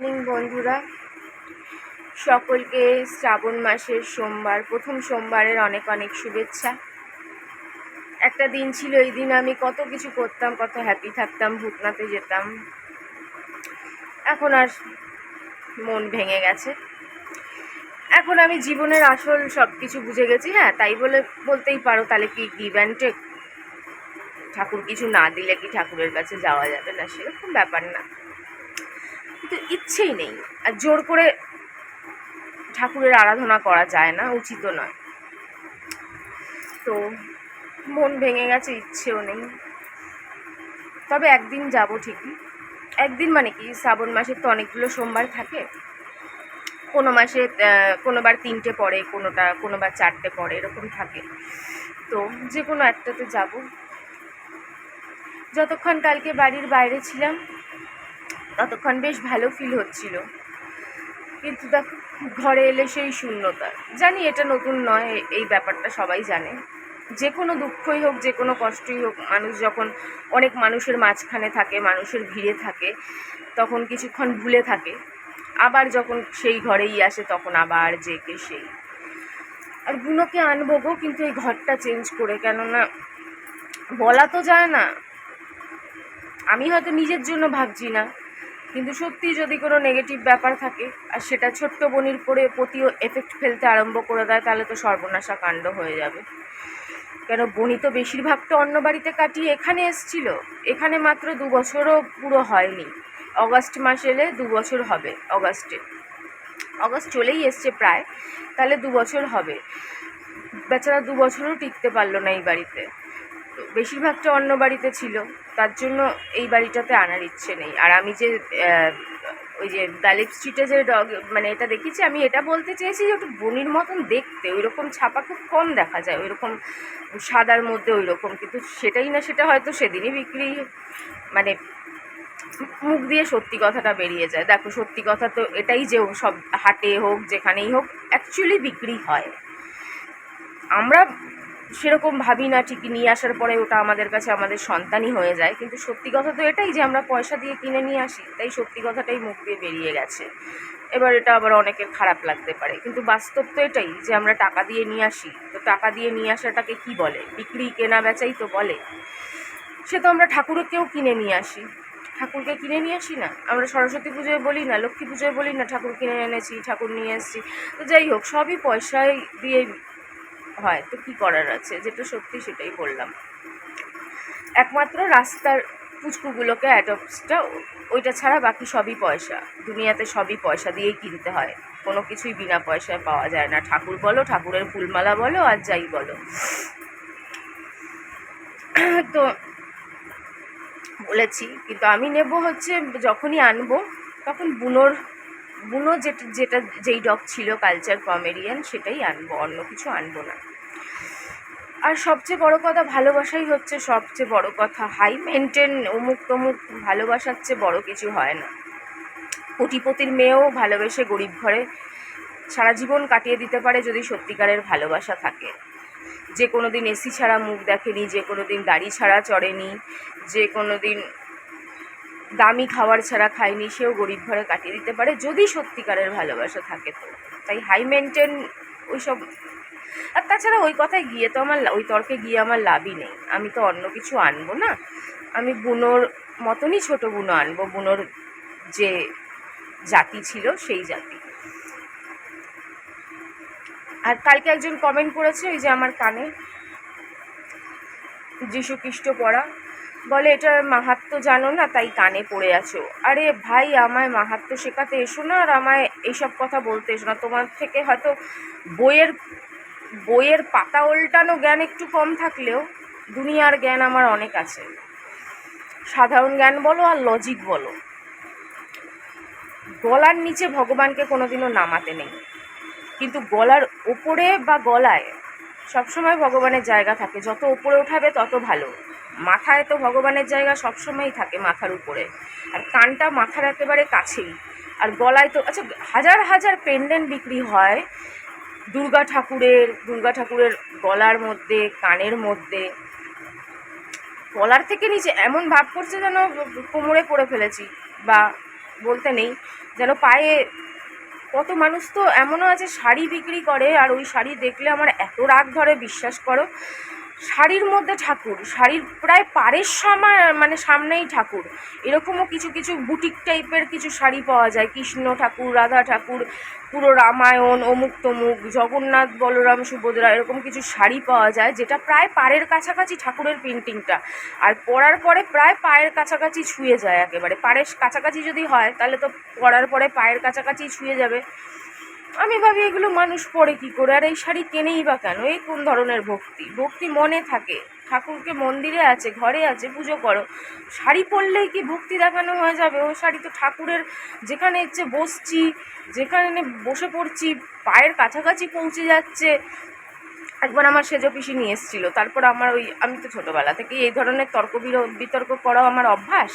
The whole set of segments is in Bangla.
বন্ধুরা, সকলকে শ্রাবণ মাসের সোমবার, প্রথম সোমবারের অনেক অনেক শুভেচ্ছা। একটা দিন ছিল, এই দিন আমি কত কিছু করতাম, কত হ্যাপি থাকতাম, ভূতনাথে যেতাম। এখন আর মন ভেঙে গেছে। এখন আমি জীবনের আসল সব কিছু বুঝে গেছি। হ্যাঁ, তাই বলতেই পারো, তাহলে কি গিভ অ্যান্ড টেক, ঠাকুর কিছু না দিলে কি ঠাকুরের কাছে যাওয়া যাবে না? সেরকম ব্যাপার না, কিন্তু ইচ্ছেই নেই। আর জোর করে ঠাকুরের আরাধনা করা যায় না, উচিত নয়। তো মন ভেঙে গেছে, ইচ্ছেও নেই। তবে একদিন যাব ঠিকই। একদিন মানে কি, শ্রাবণ মাসের তো অনেকগুলো সোমবার থাকে। কোনো মাসে কোনোবার 3টে পড়ে, কোনোবার 4টে পড়ে, এরকম থাকে। তো যে কোনো একটাতে যাব। যতক্ষণ কালকে বাড়ির বাইরে ছিলাম ততক্ষণ বেশ ভালো ফিল হচ্ছিল, কিন্তু দেখো ঘরে এলে সেই শূন্যতা। জানি এটা নতুন নয়, এই ব্যাপারটা সবাই জানে। যে কোনো দুঃখই হোক, যে কোনো কষ্টই হোক, মানুষ যখন অনেক মানুষের মাঝখানে থাকে, মানুষের ভিড়ে থাকে, তখন কিছুক্ষণ ভুলে থাকে। আবার যখন সেই ঘরেই আসে তখন আবার জেকে সেই। আর বুনোকে আনবো গো, কিন্তু এই ঘরটা চেঞ্জ করে, কেননা বলা তো যায় না। আমি হয়তো নিজের জন্য ভাবছি না, কিন্তু সত্যি যদি কোনো নেগেটিভ ব্যাপার থাকে আর সেটা ছোট্ট বোনির প্রতিও এফেক্ট ফেলতে আরম্ভ করে দেয়, তাহলে তো সর্বনাশা কাণ্ড হয়ে যাবে। কেন, বনি তো বেশিরভাগটা অন্য বাড়িতে কাটিয়ে এখানে এসছিল। এখানে মাত্র 2 বছরও পুরো হয়নি। অগাস্ট মাস এলে 2 বছর হবে। অগাস্ট চলেই এসছে প্রায়, তাহলে 2 বছর হবে। বেচারা 2 বছরও টিকতে পারলো না এই বাড়িতে। তো বেশিরভাগটা অন্য বাড়িতে ছিল, তার জন্য এই বাড়িটাতে আনার ইচ্ছে নেই। আর আমি যে ওই যে গালিব স্ট্রিটে যে মানে এটা দেখেছি, আমি এটা বলতে চেয়েছি যে ওটা বনির মতন দেখতে, ওই রকম ছাপা খুব কম দেখা যায়, ওই রকম সাদার মধ্যে ওই রকম। কিন্তু সেটাই না, সেটা হয়তো সেদিনই বিক্রি, মানে মুখ দিয়ে সত্যি কথাটা বেরিয়ে যায়। দেখো, সত্যি কথা তো এটাই যে সব হাটে হোক, যেখানেই হোক, অ্যাকচুয়ালি বিক্রি হয়। আমরা সেরকম ভাবি না, ঠিকই নিয়ে আসার পরে ওটা আমাদের কাছে আমাদের সন্তানই হয়ে যায়। কিন্তু সত্যি কথা তো এটাই যে আমরা পয়সা দিয়ে কিনে নিয়ে আসি, তাই সত্যি কথাটাই মুখ দিয়ে বেরিয়ে গেছে। এবার এটা আবার অনেকের খারাপ লাগতে পারে, কিন্তু বাস্তব তো এটাই যে আমরা টাকা দিয়ে নিয়ে আসি। তো টাকা দিয়ে নিয়ে আসাটাকে কি বলে? বিক্রি, কেনা বেচাই তো বলে। সে তো আমরা ঠাকুরকেও কিনে নিয়ে আসি, ঠাকুরকে কিনে নিয়ে আসি না? আমরা সরস্বতী পুজোয় বলি না, লক্ষ্মী পুজোয় বলি না ঠাকুর কিনে এনেছি, ঠাকুর নিয়ে এসেছি? তো যাই হোক, সবই পয়সায় দিয়ে হয়। তো কী করার আছে? যেটা সত্যি সেটাই বললাম। একমাত্র রাস্তার পুচকুগুলোকে অ্যাডপ্টসটা, ওইটা ছাড়া বাকি সবই পয়সা। দুনিয়াতে সবই পয়সা দিয়েই কিনতে হয়, কোনো কিছুই বিনা পয়সায় পাওয়া যায় না। ঠাকুর বলো, ঠাকুরের ফুলমালা বলো, আর যাই বলো। তো বলেছি, কিন্তু আমি নেব হচ্ছে, যখনই আনবো তখন বুনো যেই ডগ ছিল, কালচার পমেরিয়ান, সেটাই আনবো, অন্য কিছু আনবো না। আর সবচেয়ে বড় কথা, ভালোবাসাই হচ্ছে সবচেয়ে বড় কথা। হাই মেনটেন অমুক তমুক ভালোবাসার চেয়ে বড় কিছু হয় না। কোটিপতির মেয়েও ভালোবেসে গরিব ঘরে সারা জীবন কাটিয়ে দিতে পারে, যদি সত্যিকারের ভালোবাসা থাকে। যে কোনো দিন এসি ছাড়া মুখ দেখেনি, যে কোনো দিন গাড়ি ছাড়া চড়েনি, যে কোনো দিন দামি খাবার ছাড়া খায়নি, সেও গরিব ঘরে কাটিয়ে দিতে পারে, যদি সত্যিকারের ভালোবাসা থাকে। তো তাই হাই মেনটেন ওইসব। আর তাছাড়া ওই কথায় গিয়ে তো আমার, ওই তর্কে গিয়ে আমার লাভই নেই। আমি তো অন্য কিছু আনবো না, আমি বুনোর মতনই ছোটো বুনো আনবো, বুনোর যে জাতি ছিল সেই জাতি। আর কালকে একজন কমেন্ট করেছে, ওই যে আমার কানে যীশু খ্রিস্ট পড়া, বলে এটার মাহাত্ম্য জানো না, তাই কানে পড়ে আছো। আরে ভাই, আমায় মাহাত্ম্য শেখাতে এসো না, আর আমায় এইসব কথা বলতে এসো না। তোমার থেকে হয়তো বইয়ের পাতা উল্টানো জ্ঞান একটু কম থাকলেও দুনিয়ার জ্ঞান আমার অনেক আছে। সাধারণ জ্ঞান বলো আর লজিক বলো, গলার নিচে ভগবানকে কোনোদিনও নামাতে নেই, কিন্তু গলার ওপরে বা গলায় সবসময় ভগবানের জায়গা থাকে। যত উপরে ওঠাবে তত ভালো। মাথায় তো ভগবানের জায়গা সবসময়ই থাকে, মাথার উপরে। আর কানটা মাথার একেবারে কাছেই। আর গলায় তো, আচ্ছা, হাজার হাজার পেন্ডেন্ট বিক্রি হয় দুর্গা ঠাকুরের গলার মধ্যে, কানের মধ্যে। গলার থেকে নিচে এমন ভাব করছে যেন কোমরে পড়ে ফেলেছি, বা বলতে নেই, যেন পায়ে, কত মানুষ তো এমনও আছে শাড়ি বিক্রি করে, আর ওই শাড়ি দেখলে আমার এত রাগ ধরে বিশ্বাস করো। শাড়ির মধ্যে ঠাকুর, শাড়ির প্রায় পাড়ের মানে সামনেই ঠাকুর। এরকমও কিছু কিছু বুটিক টাইপের কিছু শাড়ি পাওয়া যায়, কৃষ্ণ ঠাকুর, রাধা ঠাকুর, পুরো রামায়ণ, অমুক তমুক, জগন্নাথ, বলরাম, সুভদ্রা, এরকম কিছু শাড়ি পাওয়া যায় যেটা প্রায় পাড়ের কাছাকাছি ঠাকুরের প্রিন্টিংটা, আর পরার পরে প্রায় পায়ের কাছাকাছি ছুঁয়ে যায়। একেবারে পাড়ের কাছাকাছি যদি হয় তাহলে তো পরার পরে পায়ের কাছাকাছি ছুঁয়ে যাবে। আমি ভাবি এগুলো মানুষ পরে কী করে, আর এই শাড়ি কেনেই বা কেন? এই কোন ধরনের ভক্তি? ভক্তি মনে থাকে, ঠাকুরকে মন্দিরে আছে, ঘরে আছে, পুজো করো। শাড়ি পরলেই কি ভক্তি দেখানো হয়ে যাবে? ও শাড়ি তো ঠাকুরের, যেখানে ইচ্ছে বসছি, যেখানে বসে পড়ছি পায়ের কাছাকাছি পৌঁছে যাচ্ছে। একবার আমার সেজো পিসি নিয়ে এসেছিলো, তারপর আমার আমি তো ছোটোবেলা থেকেই এই ধরনের বিতর্ক করাও আমার অভ্যাস।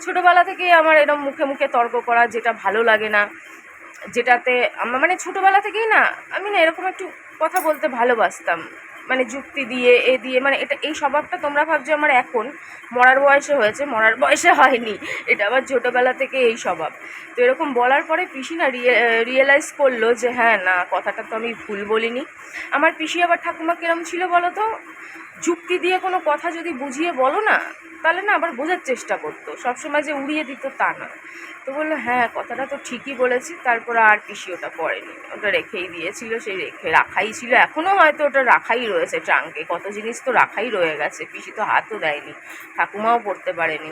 ছোটোবেলা থেকেই আমার এরকম মুখে মুখে তর্ক করা, যেটা ভালো লাগে না, যেটাতে আমার মানে ছোটোবেলা থেকেই না, আমি না এরকম একটু কথা বলতে ভালোবাসতাম, মানে যুক্তি দিয়ে দিয়ে, মানে এটা এই স্বভাবটা তোমরা ভাবছো আমার এখন মরার বয়সে হয়েছে, মরার বয়সে হয়নি, এটা আবার ছোটোবেলা থেকে এই স্বভাব। তো এরকম বলার পরে পিসি না রিয়েলাইজ করলো যে হ্যাঁ না, কথাটা তো আমি ভুল বলিনি। আমার পিসি আবার ঠাকুমা কিরম ছিল বলো তো, যুক্তি দিয়ে কোনো কথা যদি বুঝিয়ে বলো না, তাহলে না আবার বোঝার চেষ্টা করতো, সবসময় যে উড়িয়ে দিত তা না। তো বললো হ্যাঁ কথাটা তো ঠিকই বলেছি। তারপর আর পিসি ওটা পড়েনি, ওটা রেখেই দিয়েছিল, সেই রাখাই ছিল, এখনও হয়তো ওটা রাখাই রয়েছে ট্রাঙ্কে, কত জিনিস তো রাখাই রয়ে গেছে, পিসি তো হাতও দেয়নি, ঠাকুমাও পড়তে পারেনি।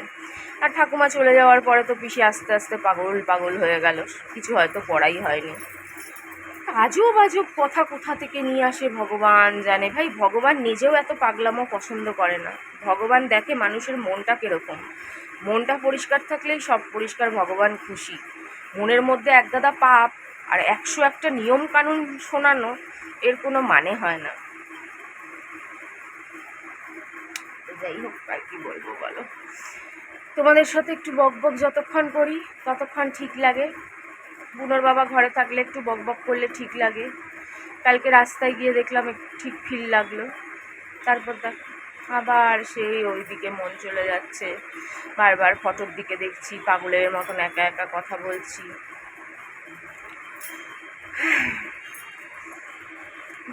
আর ঠাকুমা চলে যাওয়ার পরে তো পিসি আস্তে আস্তে পাগল হয়ে গেল, কিছু হয়তো পড়াই হয়নি। আজব আজব কথা কোথা থেকে নিয়ে আসে ভগবান জানে। ভাই ভগবান নিজেও এত পাগলামো পছন্দ করে না, ভগবান দেখে মানুষের মনটা কীরকম, মনটা পরিষ্কার থাকলেই সব পরিষ্কার, ভগবান খুশি। মনের মধ্যে একগাদা পাপ আর 101টা নিয়ম কানুন শোনানো, এর কোনো মানে হয় না। যাই হোক, আর কি বলবো বলো, তোমাদের সাথে একটু বকবক যতক্ষণ করি ততক্ষণ ঠিক লাগে। বুনোর বাবা ঘরে থাকলে একটু বকবক করলে ঠিক লাগে। কালকে রাস্তায় গিয়ে দেখলাম ঠিক ফিল লাগলো, তারপর দেখ আবার সেই ওই দিকে মন চলে যাচ্ছে, বারবার ফটোর দিকে দেখছি, পাগলের মতন একা একা কথা বলছি।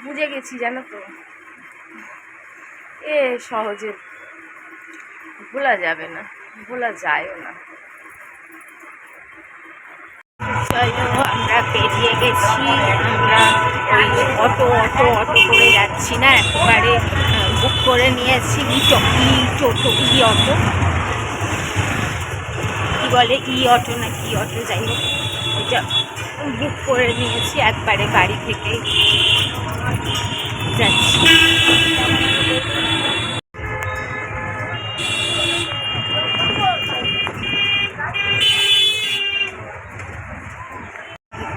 বুঝে গেছি জানো তো, এ সহজে ভোলা যাবে না, ভোলা যায়ও না। চলো আমরা পেরিয়ে গেছি, আমরা ওই অটো করে যাচ্ছি না, একেবারে বুক করে নিয়েছি ই অটো, কি বলে ই অটো না কি অটো, যাই হোক ওইটা বুক করে নিয়েছি, একবারে বাড়ি থেকে যাচ্ছি।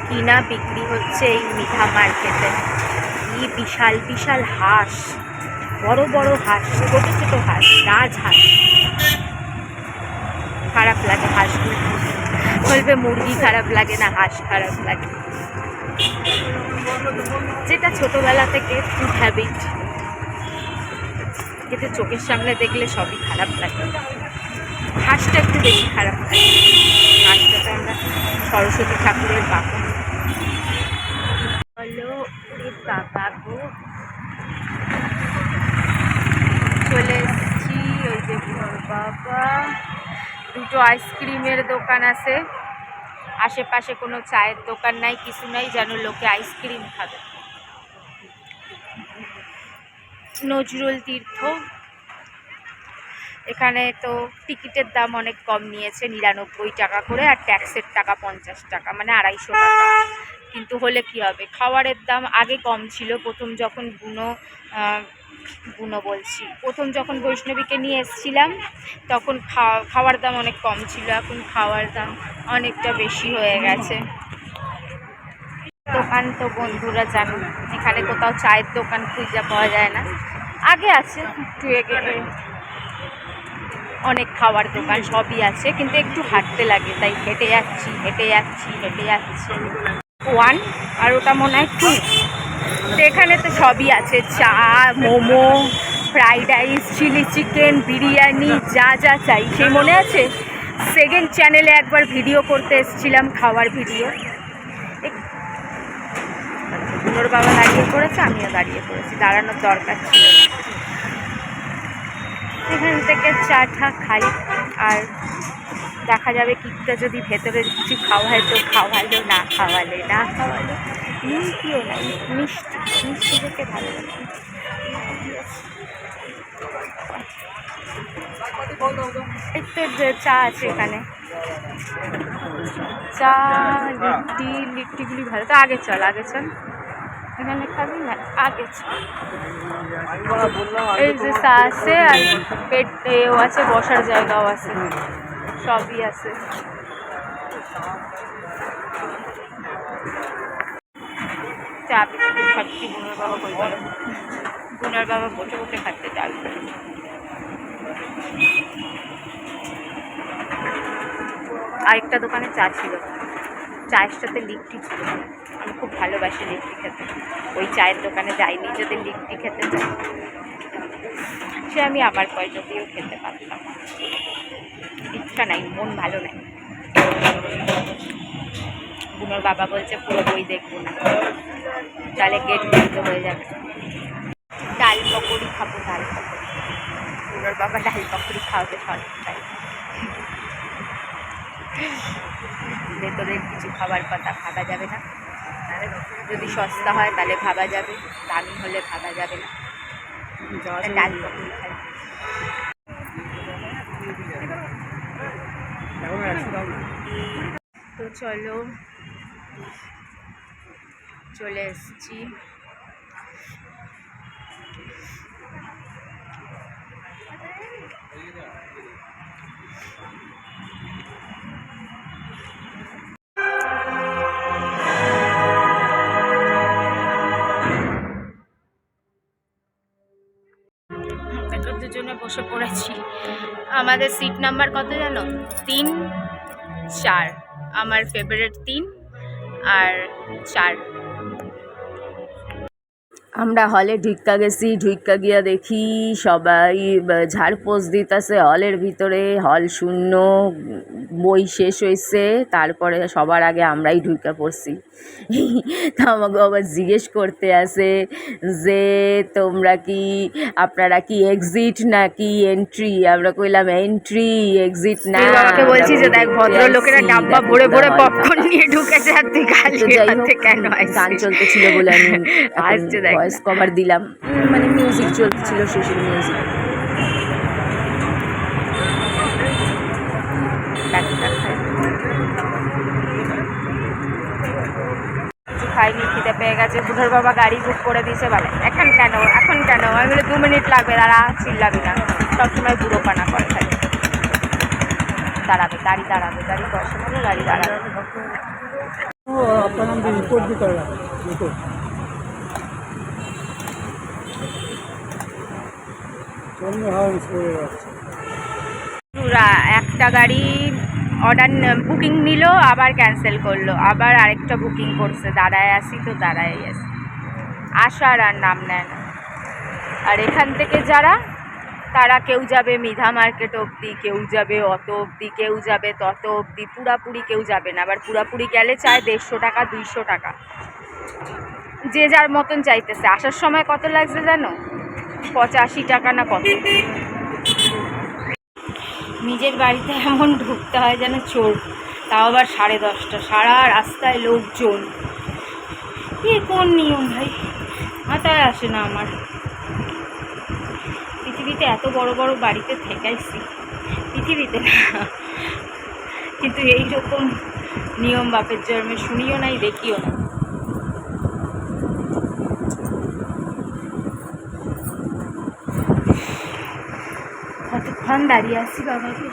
কিনা বিক্রি হচ্ছে এই মিঠা মার্কেটে, কি বিশাল বিশাল হাঁস, বড় বড় হাঁস, ছোট ছোট হাঁস, রাজহাঁস। খারাপ লাগে হাঁসগুলো, বলবে মুরগি খারাপ লাগে না, হাঁস খারাপ লাগে, যেটা ছোটবেলা থেকে ফুড হ্যাবিট, কিন্তু চোখের সামনে দেখলে সবই খারাপ লাগে। হাঁসটা একটু বেশি খারাপ লাগে, হাঁসটা তো আমরা সরস্বতী ঠাকুরের বাবা। হলো বাবা গো, চলে এসেছি ওই যে বাবা, দুটো আইসক্রিমের দোকান আছে, আশেপাশে কোনো চায়ের দোকান নাই, কিছু নাই, যেন লোকে আইসক্রিম খাবে। নজরুল তীর্থ, এখানে তো টিকিটের দাম অনেক কম নিয়েছে, 99 টাকা করে, আর ট্যাক্সের টাকা 50 টাকা, মানে 250 টাকা। কিন্তু হলে কি হবে, খাবারের দাম আগে কম ছিল, প্রথম যখন প্রথম যখন বৈষ্ণবীকে নিয়ে এসেছিলাম তখন খাওয়ার দাম অনেক কম ছিল, এখন খাওয়ার দাম অনেকটা বেশি হয়ে গেছে। দোকান তো বন্ধুরা জানো, এখানে কোথাও চায়ের দোকান খুঁজে পাওয়া যায় না, আগে আছে একটু এগিয়ে অনেক খাওয়ার দোকান সবই আছে, কিন্তু একটু হাঁটতে লাগে, তাই হেঁটে যাচ্ছি 1 আর ওটা মনে হয় 2। তো এখানে তো সবই আছে, চা, momo, fried rice, chilli chicken, biryani, যা যা চাই সেই মনে আছে। সেকেন্ড চ্যানেলে একবার ভিডিও করতে এসেছিলাম, খাওয়ার ভিডিও। বুনোর বাবা দাঁড়িয়ে পড়েছে, আমিও দাঁড়িয়ে পড়েছি, দাঁড়ানোর দরকার ছিল না। এখান থেকে চা টা খাই, আর দেখা যাবে কিকটা যদি ভেতরে কিছু খাওয়ায় তো খাওয়ালো, না খাওয়ালে না খাওয়ালো। মিষ্টিও নাই, মিষ্টি মিষ্টি খেতে ভালো লাগে। একটু চা আছে এখানে, চা লিট্টিগুলি ভালো। তো আগে চল, আগে চল, এখানে খাবি না, আগে চল। এই যে চা আছে, আর পেট এও আছে, বসার জায়গাও আছে, সবই আছে। চা বিস্কুট খাচ্ছি, বুনোর বাবা বই বলো, বুনোর বাবা বসে বসে খাচ্ছে চা। আরেকটা দোকানে চা ছিল, চায়ের সাথে লিট্টি ছিল। আমি খুব ভালোবাসি লিট্টি খেতে, ওই চায়ের দোকানে যাইনি যদি লিট্টি খেতে চাই, সে আমি আমার পয়সা দিয়েও খেতে পারতাম। ইচ্ছা নাই, মন ভালো নাই। বুনোর বাবা বলছে পুরো বই দেখবো না, তাহলে গেট বন্ধ হয়ে যাবে। ডাল পকোড়ি খাবো, ডাল পকোড়ি। বুনোর বাবা ডাল পকোড়ি খাওয়াতে সন্ধ্যায়। ভেতরে কিছু খাবার কথা ভাবা যাবে না, যদি সস্তা হয় তাহলে ভাবা যাবে, দামি হলে ভাবা যাবে না। ডাল পকোড়ি খাই। তো চলো, চলে এসছি। দুজনে বসে পড়েছি। আমাদের সিট নাম্বার কত জানো? 3, 4। আমার ফেভারিট 3 আর 4। আমরা হলে ঢুইক্কা গেছি, ঢুইক্কা গিয়া দেখি সবাই ঝাড়পোছ দিতেছে হলের ভিতরে, হল শূন্য, বই শেষ হয়েছে। তারপরে সবার আগে আমরাই ঢুইক্কা পড়ছি। তো আমাকে আবার জিজ্ঞেস করতে আসে যে আপনারা কি এক্সিট নাকি এন্ট্রি? আমরা কইলাম এন্ট্রি, এক্সিট না। বাবাকে বলছি যে দেখ, ভদ্রলোকেরা ডাব্বা ভরে ভরে পপকর্ন নিয়ে ঢুকেছে, আর তুই গালি কেন? গান চলতেছিল বলে আমি ভয়েস কভার দিলাম, মানে মিউজিক চলতেছিল, শেষের মিউজিক। খাইনি, খিদে পেয়ে গেছে। বুধর বাবা গাড়ি বুক করে দিয়েছে, বলে এখন কেন? আমি বলে 2 মিনিট লাগবে, দাঁড়া, চিল্লাবি না। সবসময় বুড়ো পানা করে থাকে। দাঁড়াবে, গাড়ি বসে মানে গাড়ি দাঁড়াবে। একটা গাড়ি বুকিং নিল, আবার ক্যান্সেল করলো, আবার আরেকটা বুকিং করছে। দাঁড়ায় আসি, আসার আর নাম নেয় না। আর এখান থেকে তারা কেউ যাবে মিধা মার্কেট অবধি, কেউ যাবে অত অবধি, কেউ যাবে তত অবধি, পুরাপুরি কেউ যাবে না। আবার পুরাপুরি গেলে চায় 150 টাকা, 200 টাকা, যে যার মতন চাইতেছে। আসার সময় কত লাগছে জানো? 85 টাকা না কত। নিজের বাড়িতে এমন ঢুকতে হয় যেন চোর, তাও আবার 10:30, সারা রাস্তায় লোকজন। কোন নিয়ম ভাই, মাথায় আসে না আমার। পৃথিবীতে এত বড় বড় বাড়িতে থেকেছি, পৃথিবীতে না, কিন্তু এইরকম নিয়ম বাপের জন্মে শুনিও নাই, দেখিও না। কতক্ষণ দাঁড়িয়ে আছি বাবাকে।